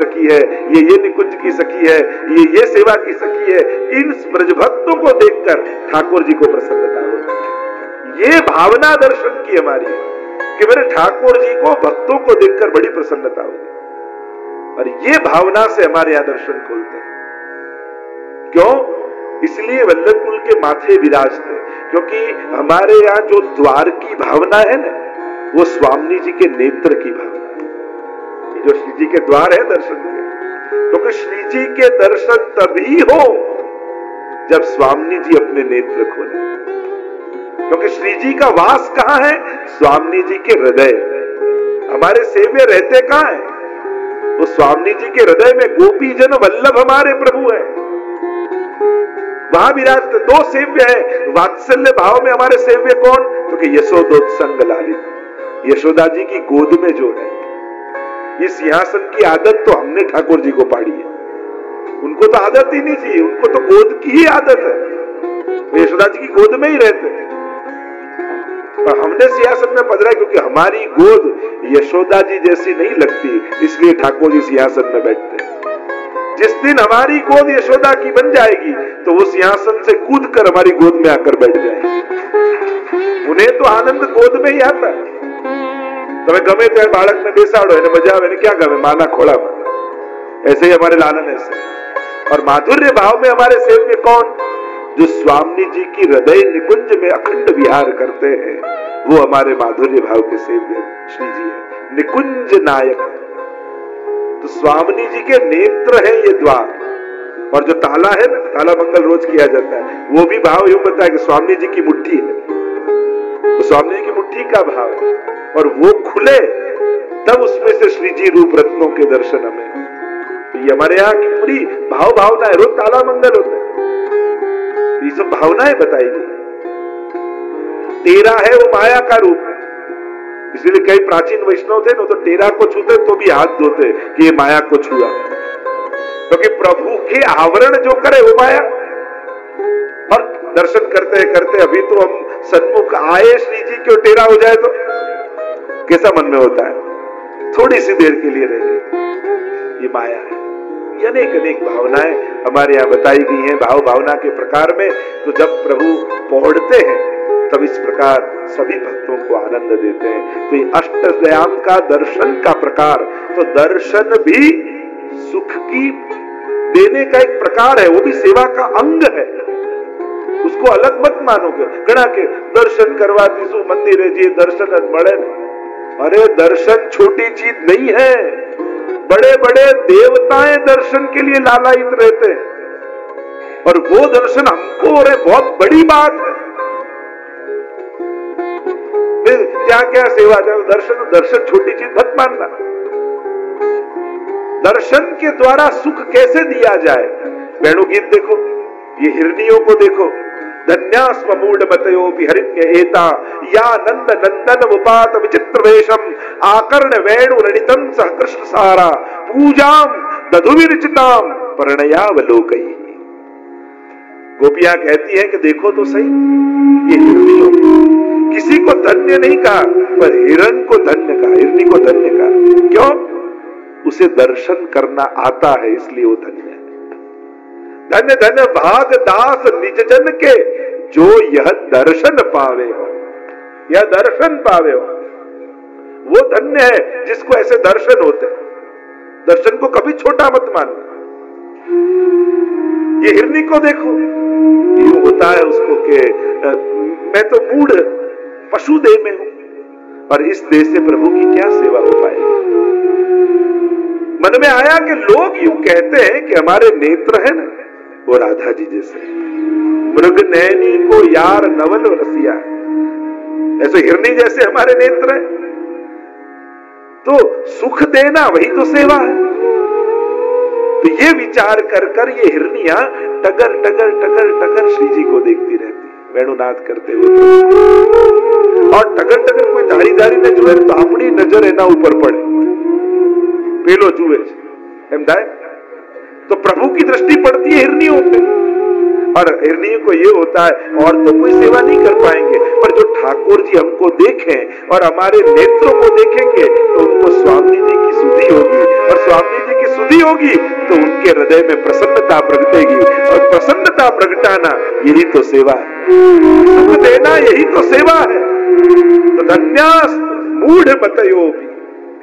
सखी है, ये निकुंज की सखी है, ये सेवा की सखी है। इन ब्रज भक्तों को देखकर ठाकुर जी को प्रसन्नता होती। ये भावना दर्शन की हमारी है कि मेरे ठाकुर जी को भक्तों को देखकर बड़ी प्रसन्नता होगी, और ये भावना से हमारे यहां दर्शन खोलते हैं। क्यों? इसलिए वल्लभ कुल के माथे विराजते, क्योंकि हमारे यहां जो द्वार की भावना है ना, वो स्वामी जी के नेत्र की भावना है। जो श्री जी के द्वार है दर्शन के, क्योंकि श्री जी के दर्शन तभी हो जब स्वामी जी अपने नेत्र खोले। क्योंकि श्री जी का वास कहां है? स्वामी जी के हृदय। हमारे सेव्य रहते कहां है? वो स्वामी जी के हृदय में। गोपी जन वल्लभ हमारे प्रभु है, वहां विराजते। दो सेव्य है वात्सल्य भाव में। हमारे सेव्य कौन? क्योंकि यशोदोत्संग लालित, यशोदा जी की गोद में जो है। ये सिंहासन की आदत तो हमने ठाकुर जी को पाड़ी है, उनको तो आदत ही नहीं थी, उनको तो गोद की ही आदत है, वो यशोदा जी की गोद में ही रहते हैं। पर हमने सिंहासन में पधरा क्योंकि हमारी गोद यशोदा जी जैसी नहीं लगती, इसलिए ठाकुर जी सिंहासन में बैठते हैं। जिस दिन हमारी गोद यशोदा की बन जाएगी तो वो सिंहासन से कूद कर हमारी गोद में आकर बैठ जाएंगे। उन्हें तो आनंद गोद में ही आता है। તમે ગમે ત્યારે બાળકને બેસાડો, એને મજા આવે, એને ક્યાં ગમે? માના ખોળામાં। ऐसे ही हमारे लालन ऐसे। और माधुर्य भाव में हमारे सेव्य कौन? जो स्वामी जी की हृदय निकुंज में अखंड विहार करते हैं, वो हमारे माधुर्य भाव के सेव्य श्री जी है, निकुंज नायक है। तो स्वामी जी के नेत्र है ये द्वार। और जो ताला है ना, ताला मंगल रोज किया जाता है, वो भी भाव यूं बताया कि स्वामी जी की मुट्ठी है, तो स्वामी जी की मुट्ठी का भाव है। और वो खुले तब उसमें से श्री जी रूप रत्नों के दर्शन हमें। तो ये हमारे यहाँ की पूरी भावना है। रोज ताला मंगल होता है, ये सब भावनाएं बताई गई। टेरा है वो माया का रूप है, इसलिए कई प्राचीन वैष्णव थे ना, तो टेरा को छूते तो भी हाथ धोते कि ये माया को छुआ, क्योंकि प्रभु के आवरण जो करे वो माया। और दर्शन करते करते अभी तो हम सन्मुख आए श्री जी क्यों टेरा हो जाए तो कैसा मन में होता है? थोड़ी सी देर के लिए रहेंगे, ये माया है। ये अनेक अनेक भावनाएं हमारे यहाँ बताई गई हैं भावना के प्रकार में। तो जब प्रभु पौड़ते हैं तब इस प्रकार सभी भक्तों को आनंद देते हैं। तो ये अष्टयाम का दर्शन का प्रकार, तो दर्शन भी सुख की देने का एक प्रकार है, वो भी सेवा का अंग है, उसको अलग मत मानोगे। घना के दर्शन करवाती सु मंदिर है जी, दर्शन बड़े नहीं। अरे दर्शन छोटी चीज नहीं है, बड़े बड़े देवताएं दर्शन के लिए लालायित रहते हैं, और वो दर्शन हमको हो रहे, बहुत बड़ी बात है। क्या क्या सेवा दर्शन छोटी चीज मत मानना। दर्शन के द्वारा सुख कैसे दिया जाए? वेणुगीत देखो, ये हिरनियों को देखो, धन्यास्म मूढ़मतयो विहरिण्य एता या नंद नंदन उपात विचित्र वेशम आकर्ण वेणु रणितम सह कृष्ण सारा पूजाम दधुविरचिताम प्रणयावलोकई। गोपियां कहती हैं कि देखो तो सही, ये हिरनियों, किसी को धन्य नहीं कहा, पर हिरण को धन्य कहा, हिरनी को धन्य कहा। क्यों? उसे दर्शन करना आता है, इसलिए वो धन्य है। धन्य धन्य भाग दास निज जन के, जो यह दर्शन पावे हो, यह दर्शन पावे हो, वो धन्य है जिसको ऐसे दर्शन होते हैं। दर्शन को कभी छोटा मत मानना। ये हिरनी को देखो, ये होता है उसको कि मैं तो मूढ़ पशु देह में हूं, और इस देह से प्रभु की क्या सेवा हो पाएगी। मन में आया कि लोग यूं कहते हैं कि हमारे नेत्र है ना, वो राधा जी जैसे मृग नैनी को यार नवल रसिया, ऐसे हिरनी जैसे हमारे नेत्र है। तो सुख देना वही तो सेवा है। तो ये विचार कर कर ये हिरनियां टगर टगर टगर टगर श्री जी को देखती रहती, वेणुनाद करते हुए। और टगर टगर कोई धारी धारी ने जुए तो अपनी नजर एना ऊपर पड़े, पेलो जुए एम दाए तो प्रभु की दृष्टि पड़ती है हिरनियों पे। और हिरणी को ये होता है और तो कोई सेवा नहीं कर पाएंगे, पर जो ठाकुर जी हमको देखें और हमारे नेत्रों को देखेंगे तो उनको स्वामी जी की सुधि होगी, और स्वामी जी की सुधि होगी तो उनके हृदय में प्रसन्नता प्रगटेगी, और प्रसन्नता प्रगटाना यही तो सेवा है, सुख देना यही तो सेवा है। तो धन्यास मूढ़ मतयो भी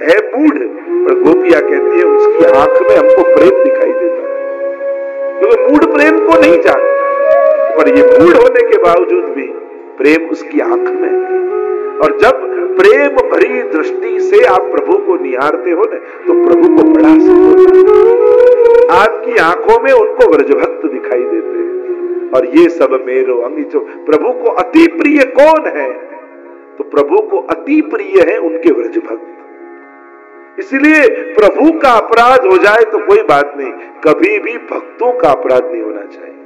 है मूढ़, पर गोपियां कहती है उसकी आंख में हमको प्रेम दिखाई देता है, क्योंकि मूढ़ प्रेम को नहीं जानता, पर ये मूढ़ होने के बावजूद भी प्रेम उसकी आंख में है। और जब प्रेम भरी दृष्टि से आप प्रभु को निहारते हो ना, तो प्रभु को बड़ा सुख होता है, आपकी आंखों में उनको व्रजभक्त दिखाई देते हैं। और ये सब मेरो अंग, जो प्रभु को अति प्रिय कौन है, तो प्रभु को अति प्रिय है उनके व्रजभक्त। इसलिए प्रभु का अपराध हो जाए तो कोई बात नहीं, कभी भी भक्तों का अपराध नहीं होना चाहिए,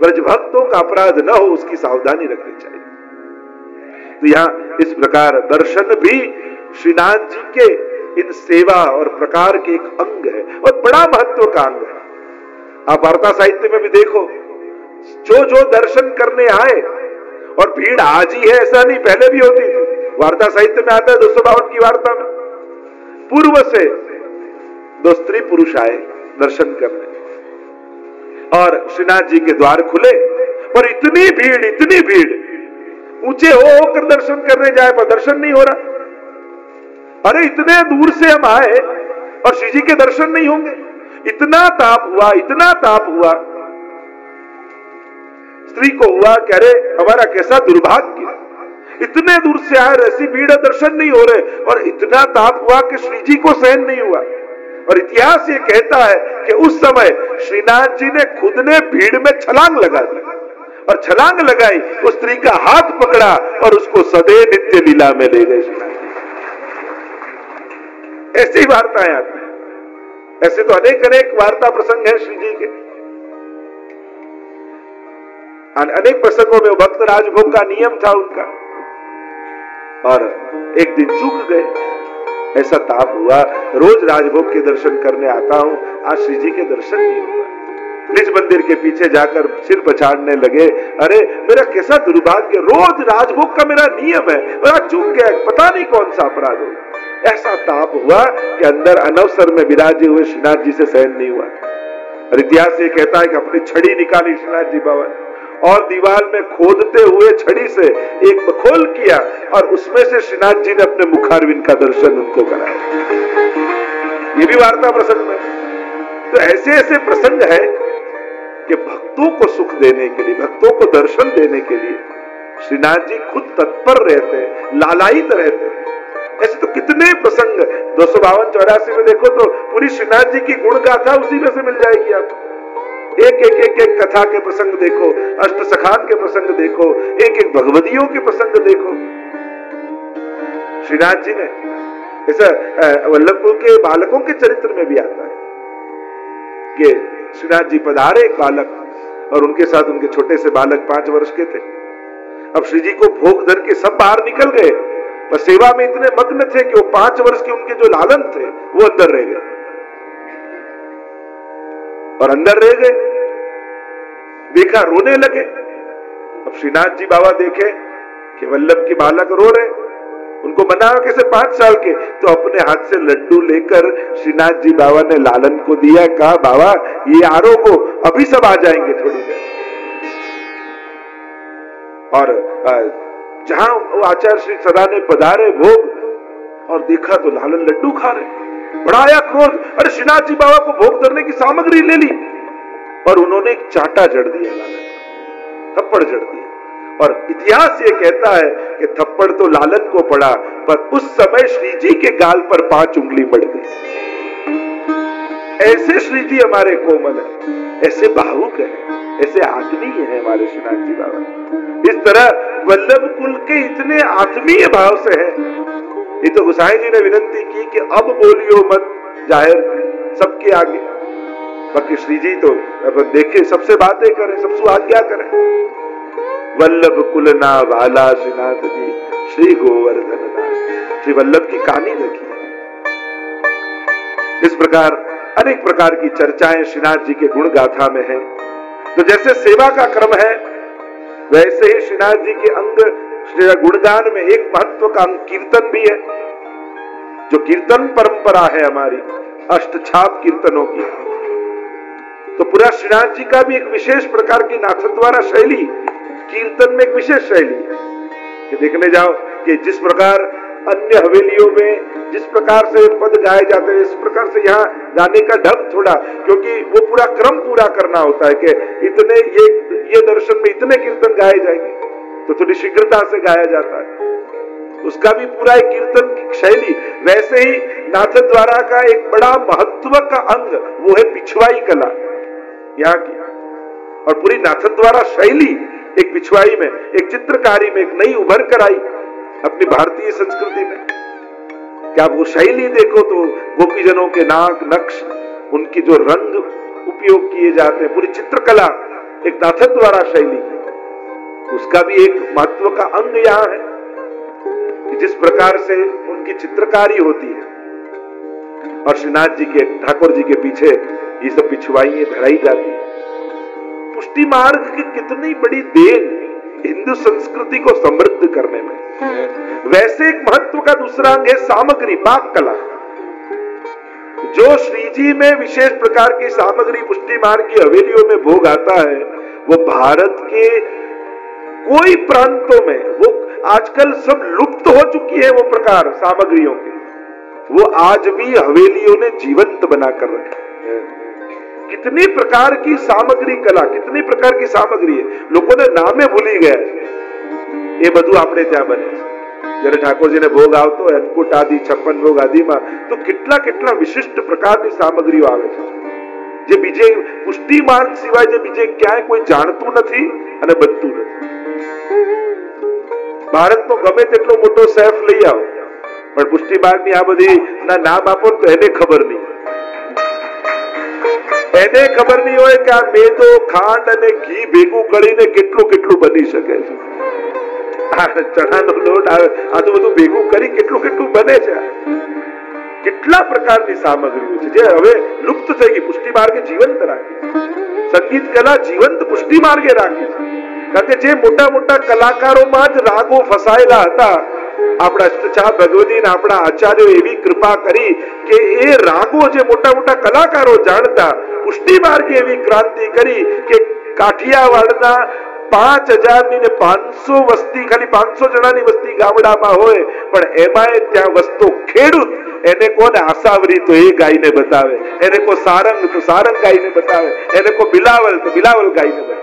व्रज भक्तों का अपराध न हो उसकी सावधानी रखनी चाहिए। तो यहाँ इस प्रकार दर्शन भी श्रीनाथ जी के इन सेवा और प्रकार के एक अंग है, और बड़ा महत्व का अंग है। आप वार्ता साहित्य में भी देखो, जो दर्शन करने आए, और भीड़ आज ही है ऐसा नहीं, पहले भी होती थी। वार्ता साहित्य में आता है 252 की वार्ता में, पूर्व से 2 स्त्री पुरुष आए दर्शन करने, और श्रीनाथ जी के द्वार खुले, पर इतनी भीड़, ऊंचे होकर दर्शन करने जाए पर दर्शन नहीं हो रहा। अरे इतने दूर से हम आए और श्री जी के दर्शन नहीं होंगे, इतना ताप हुआ। स्त्री को हुआ कि अरे हमारा कैसा दुर्भाग्य, इतने दूर से आए, ऐसी भीड़, दर्शन नहीं हो रहे, और इतना ताप हुआ कि श्री जी को सहन नहीं हुआ। और इतिहास ये कहता है कि उस समय श्रीनाथ जी ने खुद ने भीड़ में छलांग लगा दी, और छलांग लगाई, उस स्त्री का हाथ पकड़ा और उसको सदैव नित्य लीला में ले गए श्रीनाथ जी। ऐसी वार्ताएं आती हैं, ऐसे तो अनेक वार्ता प्रसंग है श्री जी के। अनेक प्रसंगों में भक्त राजभोग का नियम था उनका, और एक दिन चूक गए, ऐसा ताप हुआ, रोज राजभोग के दर्शन करने आता हूं, आज श्री जी के दर्शन नहीं हुआ। निज मंदिर के पीछे जाकर सिर पछाड़ने लगे, अरे मेरा कैसा दुर्भाग्य, रोज राजभोग का मेरा नियम है, और आज चूक गया, पता नहीं कौन सा अपराध हो। ऐसा ताप हुआ कि अंदर अनवसर में विराजे हुए श्रीनाथ जी से सहन नहीं हुआ। और इतिहास ये कहता है कि अपनी छड़ी निकाली श्रीनाथ जी बाबा, और दीवार में खोदते हुए छड़ी से एक बखोल किया, और उसमें से श्रीनाथ जी ने अपने मुखारविंद का दर्शन उनको कराया। ये भी वार्ता प्रसंग में। तो ऐसे प्रसंग है कि भक्तों को सुख देने के लिए, भक्तों को दर्शन देने के लिए श्रीनाथ जी खुद तत्पर रहते हैं, लालायित रहते हैं। ऐसे तो कितने प्रसंग 252-84 में देखो तो पूरी श्रीनाथ जी की गुण गाथा उसी में से मिल जाएगी आपको। एक कथा के प्रसंग देखो, अष्ट सखान के प्रसंग देखो, एक भगवदियों के प्रसंग देखो। श्रीनाथ जी ने ऐसा वल्लभपुर के बालकों के चरित्र में भी आता है कि श्रीनाथ जी पधारे एक बालक, और उनके साथ उनके छोटे से बालक 5 वर्ष के थे। अब श्री जी को भोग धर के सब बाहर निकल गए, पर सेवा में इतने मग्न थे कि वो 5 वर्ष के उनके जो लालन थे वो अंदर रह गए, और अंदर रह गए, देखा रोने लगे। अब श्रीनाथ जी बाबा देखे कि वल्लभ के बालक रो रहे, उनको मना कैसे 5 साल के, तो अपने हाथ से लड्डू लेकर श्रीनाथ जी बाबा ने लालन को दिया, कहा बाबा ये आरो को, अभी सब आ जाएंगे थोड़ी देर। और जहां वो आचार्य श्री सदा ने पधारे भोग, और देखा तो लालन लड्डू खा रहे, बड़ा आया क्रोध, अरे श्रीनाथ जी बाबा को भोग धरने की सामग्री ले ली, और उन्होंने एक चाटा जड़ दिया, लालन थप्पड़ जड़ दिया। और इतिहास ये कहता है कि थप्पड़ तो लालन को पड़ा, पर उस समय श्री जी के गाल पर 5 उंगली मड़ गई। ऐसे श्री जी हमारे कोमल है, ऐसे भावुक है, ऐसे आत्मीय है हमारे श्रीनाथ जी बाबा। इस तरह वल्लभ कुल के इतने आत्मीय भाव से है। ये तो गोसाई जी ने विनती की कि अब बोलियो मत जाहिर सबके आगे, बाकी श्री जी तो अब देखे सबसे बातें करें, सबसे आज्ञा करें। वल्लभ कुलना वाला श्रीनाथ जी श्री गोवर्धन नाथ, श्री वल्लभ की कहानी लिखी। इस प्रकार अनेक प्रकार की चर्चाएं श्रीनाथ जी के गुण गाथा में है। तो जैसे सेवा का क्रम है, वैसे ही श्रीनाथ जी के अंग गुणगान में एक महत्व का अंग कीर्तन भी है, जो कीर्तन परंपरा है हमारी अष्टछाप कीर्तनों की। तो पूरा श्रीनाथ जी का भी एक विशेष प्रकार की नाथद्वारा शैली, कीर्तन में एक विशेष शैली है कि देखने जाओ कि जिस प्रकार अन्य हवेलियों में जिस प्रकार से पद गाए जाते हैं, इस प्रकार से यहाँ गाने का ढंग थोड़ा, क्योंकि वो पूरा क्रम पूरा करना होता है कि इतने ये दर्शन में इतने कीर्तन गाए जाएंगे, तो थोड़ी शीघ्रता से गाया जाता है। उसका भी पूरा एक कीर्तन की शैली। वैसे ही नाथद्वारा का एक बड़ा महत्व का अंग वो है पिछवाई कला यहाँ की, और पूरी नाथद्वारा शैली एक पिछवाई में, एक चित्रकारी में एक नई उभर कर आई अपनी भारतीय संस्कृति में। क्या वो शैली देखो तो गोपीजनों के नाक नक्श, उनकी जो रंग उपयोग किए जाते हैं, पूरी चित्रकला एक नाथद्वारा शैली, उसका भी एक महत्व का अंग यहाँ है कि जिस प्रकार से उनकी चित्रकारी होती है। और श्रीनाथ जी के, ठाकुर जी के पीछे ये सब पिछवाइयां धराई जाती है। पुष्टि मार्ग की कितनी बड़ी देन हिंदू संस्कृति को समृद्ध करने में। वैसे एक महत्व का दूसरा अंग है सामग्री, पाक कला। जो श्री जी में विशेष प्रकार की सामग्री पुष्टि मार्ग की हवेलियों में भोग आता है, वो भारत के कोई प्रांतों में, वो आजकल सब लुप्त हो चुकी है वो प्रकार सामग्रियों के, वो आज भी हवेलियों ने जीवंत बनाकर रखे। कितनी प्रकार की सामग्री कला, कितनी प्रकार की सामग्री है, लोगों ने नामे भूली गए। ये બધું આપણે ત્યાં બને છે જ્યારે ઠાકોરજીને ભોગ આવતો હોય, અન્નકૂટ આદિ 56 ભોગ આદિમાં તો કેટલા કેટલા વિશિષ્ટ પ્રકારની સામગ્રીઓ આવે છે, જે બીજે પુષ્ટિ માર્ગ સિવાય જે બીજે ક્યાંય કોઈ જાણતું નથી અને બનતું નથી। ભારતનો ગમે તેટલો મોટો શેફ લઈ આવો, પણ પુષ્ટિ માર્ગની આ બધી ના નામ આપો તો એને ખબર નહીં, એને ખબર નહીં હોય કે આ મેદો ખાંડ અને ઘી ભેગું કરીને કેટલું કેટલું બની શકે છે। ચણાનો લોટ આ તો બધું ભેગું કરી કેટલું કેટલું બને છે। કેટલા પ્રકારની સામગ્રીઓ છે જે હવે લુપ્ત થઈ ગઈ, પુષ્ટિ માર્ગે જીવંત રાખી। સંગીત કલા જીવંત પુષ્ટિ માર્ગે રાખી છે, કારણ કે જે મોટા મોટા કલાકારોમાં જ રાગો ફસાયેલા હતા, આપણા અષ્ટછાપ ભગવતીને આપણા આચાર્યો એવી કૃપા કરી કે એ રાગો જે મોટા મોટા કલાકારો જાણતા, પુષ્ટિ માર્ગે એવી ક્રાંતિ કરી કે કાઠિયાવાડના 5,500 વસ્તી, ખાલી 500 જણાની વસ્તી ગામડામાં હોય, પણ એમાંય ત્યાં વસ્તુ ખેડૂત, એને કોને આસાવરી તો એ ગાઈને બતાવે, એને કો સારંગ તો સારંગ ગાઈને બતાવે, એને કો બિલાવલ તો બિલાવલ ગાઈને બતાવે।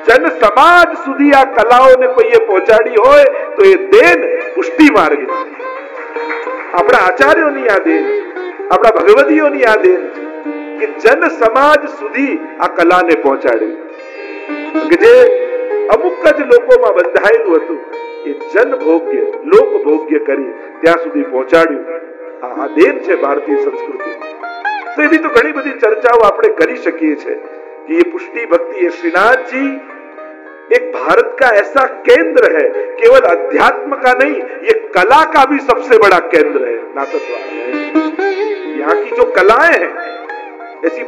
જન સમાજ સુધી આ કલાઓને કોઈએ પહોંચાડી હોય તો એ દેન પુષ્ટિ માર્ગ છે, આપણા આચાર્યોની આ દેન છે, આપણા ભગવતીઓની આ દેન છે કે જન સમાજ સુધી આ કલાને પહોંચાડી, કે જે અમુક જ લોકોમાં બંધાયેલું હતું એ જન ભોગ્ય લોક ભોગ્ય કરી ત્યાં સુધી પહોંચાડ્યું। આ દેન છે ભારતીય સંસ્કૃતિ। તો એવી તો ઘણી બધી ચર્ચાઓ આપણે કરી શકીએ છીએ कि ये पुष्टि भक्ति, ये श्रीनाथ जी एक भारत का ऐसा केंद्र है, केवल अध्यात्म का नहीं, ये कला का भी सबसे बड़ा केंद्र है नाथद्वारा। यहाँ की जो कलाएं हैं ऐसी